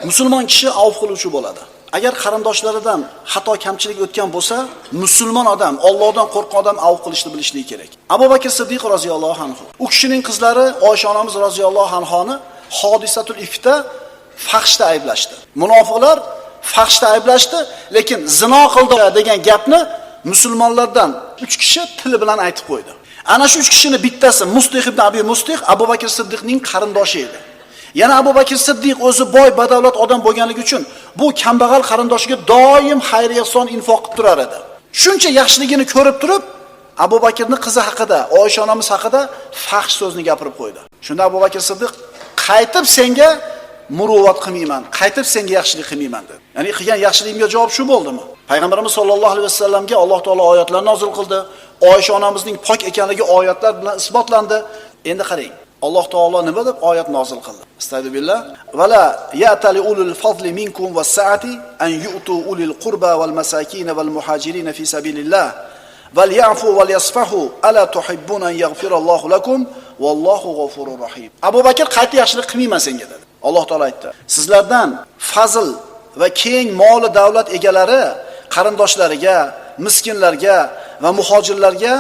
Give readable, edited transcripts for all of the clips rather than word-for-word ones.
Musulmon kishi avf qiluvchi bo'ladi. Agar qarindoshlaridan xato kamchilik o'tgan bo'lsa, musulmon odam, Allohdan qo'rqqan odam avf qilishni bilishligi kerak. Abu Bakr Siddiq roziyallohu anhu, u kishining qizlari Oysha onamiz roziyallohu anhoni hodisatul ifkda faxshda ayblashdi. Munofiqlar faxshda ayblashdi, lekin zino qildi degan gapni musulmonlardan 3 kishi tili bilan aytib qo'ydi. Ana shu 3 kishining bittasi Mustih ibn Abi Mustih Abu Bakr Siddiqning qarindoshi edi. Yana Abu Bakr Siddiq o'zi boy, badavlat odam bo'lganligi uchun bu kambag'al qarindoshiga doim xayr ehson infoq qilib turar edi. Shuncha yaxshiligini ko'rib turib, Abu Bakrning qizi haqida, Oysha onamiz haqida faxsh so'zni gapirib qo'ydi. Shunda Abu Bakr Siddiq qaytib senga muruvvat qilmayman, qaytib senga yaxshilik qilmayman dedi. Ya'ni qilgan yaxshiligimga javob shu bo'ldimi? Payg'ambarimiz sollallohu alayhi vasallamga Alloh taolo oyatlar nozil qildi. Oysha onamizning pok ekanligi oyatlar bilan isbotlandi. Endi qarang, Alloh taolo nima deb oyat nozil qildi? Astagfirullah. Vala ya'tali ulul fadli minkum was-sa'ati an yu'tu ulil qurba wal masakin wal muhajirin fi sabilillah. Val ya'fu wal yasfahu ala tuhibbuna an yaghfirallohu lakum wallohu g'afurur rahim. Abu Bakr qayta yaxshilik qilmayman senga dedi. Alloh taolo aytdi. Sizlardan fazl va keng moli davlat egalari qarindoshlariga, miskinlarga va muhojirlarga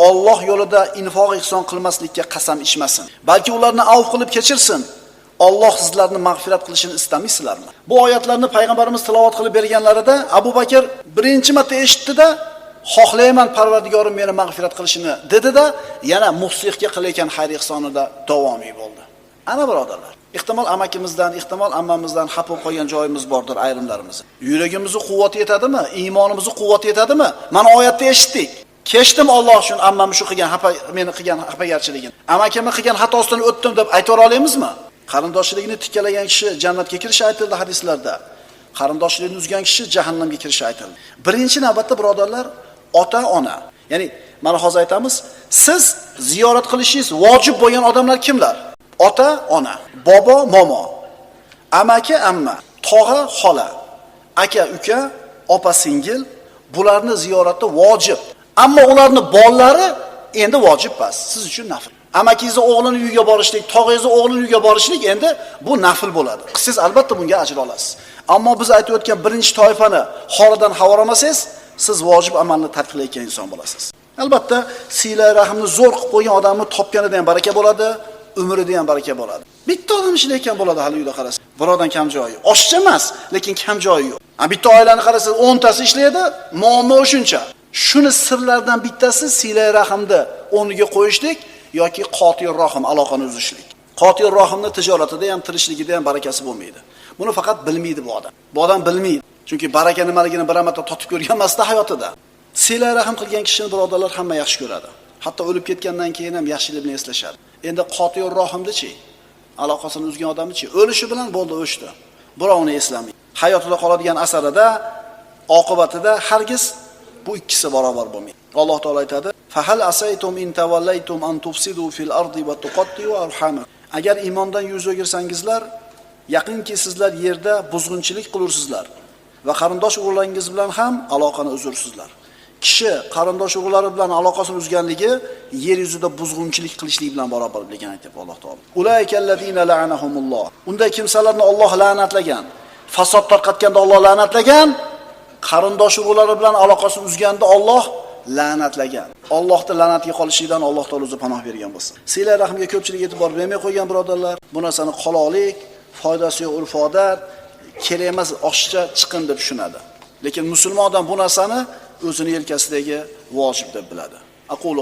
Alloh yo'lida infoq ihson qilmaslikka qasam ichmasin. Balki ularni avf qilib kechirsin. Alloh sizlarni mag'firat qilishini istamaysizlarmi? Bu oyatlarni payg'ambarimiz tilovat qilib berganlarida Abu Bakr birinchi marta eshitdi-da, xohlayman Parvardigorim meni mag'firat qilishini dedi-da, yana muhsihga qilayotgan xayr ihsonida davomiy bo'ldi. Ana birodarlar, ehtimol amakimizdan, ehtimol ammamizdan xafa bo'lib qolgan joyimiz bordir ayrimlarimiz. Yuragimizni quvvat yetadimi? Iymonimizni quvvat yetadimi? Mana oyatda eshitdik. Kechdim Alloh uchun ammam shu qilgan meni qilgan xafagarchiligini. Amakimni qilgan xatosidan o'tdim deb ayta olamizmi? Qarindoshligini tikkalagan kishi jannatga kirishi aytildi hadislarda. Qarindoshligini uzgan kishi jahannamga kirishi aytildi. Birinchi navbatda birodarlar, ota-ona. Ya'ni mana hozir aytamiz, siz ziyorat qilishingiz vojib bo'lgan odamlar kimlar? Ota-ona, bobo, momo, amaki, amma, tog'a, xola, aka, uka, opa, singil, bularni ziyoratda vojib. Ammo ularning bolalari endi vojib emas, siz uchun nafl. Amakingizni o'g'lini uyiga borishlik, tog'ingizni o'g'lini uyiga borishlik endi bu nafl bo'ladi. Siz albatta bunga ajr olasiz. Ammo biz aytib o'tgan birinchi toifani holidan xabar olmasangiz, siz vojib amalni tark qilayotgan inson bo'lasiz. Albatta, sila rahmni zo'r qilib qo'ygan odamni topganida ham baraka bo'ladi, umrida ham baraka bo'ladi. Bitta odam ishlayotgan bo'ladi hali uyda qarasiz. Birodan kam joyi. Oshcha emas, lekin kam joyi yo'q. Bitta oilani qarasangiz 10 tasi ishlaydi, muammo o'shuncha. Shuni sirlardan bittasi sila rahmni o'rniga qo'yishlik yoki qotil rahim aloqani uzishlik. Qotil rahimni tijoratida ham, tirishligida ham barakasi bo'lmaydi. Buni faqat bilmaydi bu odam. Bu odam bilmaydi. Chunki baraka nimaligini bir marta totib ko'rgan emasda hayotida. Sila rahim qilgan kishini birodarlar hamma yaxshi ko'radi. Hatto o'lib ketgandan keyin ham yaxshilik bilan eslashadi. Endi qotil rahimni-chi, aloqasini uzgan odamni-chi, o'lishi bilan bo'ldi, o'shdi. Birovni eslamaydi. Hayotida qoladigan asarida, oqibatida hargiz bu ikkisi barobar bo'lmaydi. Alloh taolo aytadi: "Fahal asaytum in tawallaytum an tufsidu fil ardi wa tuqatti'u arhamakum." Agar iymondan yuz o'girsangizlar, yaqinki sizlar yerda buzg'unchilik qilursizlar va qarindosh urug'laringiz bilan ham aloqani uzursizlar. Kishi qarindosh urug'lari bilan aloqasini uzganligi yer yuzida buzg'unchilik qilishlik bilan barobar bo'lgan aytib Alloh taolo. Ulaykallazina la'anahumulloh. Unday kimsalarni Alloh la'natlagan. Fasod tarqatganda Alloh la'natlagan. Qarindosh urug'lari bilan aloqasini uzganda Alloh la'natlagan. Allohning la'natiga qolishidan Alloh taolo o'zi panoh bergan bo'lsin. Sila rahmga ko'pchilik e'tibor bermay qo'ygan birodarlar, bu narsani qoloqlik, foydasi yo'q urf-odat, kerak emas oshcha chiqin deb tushunadi. Lekin musulmon odam bu narsani o'zini yelkasidagi vojib deb biladi. Aqulu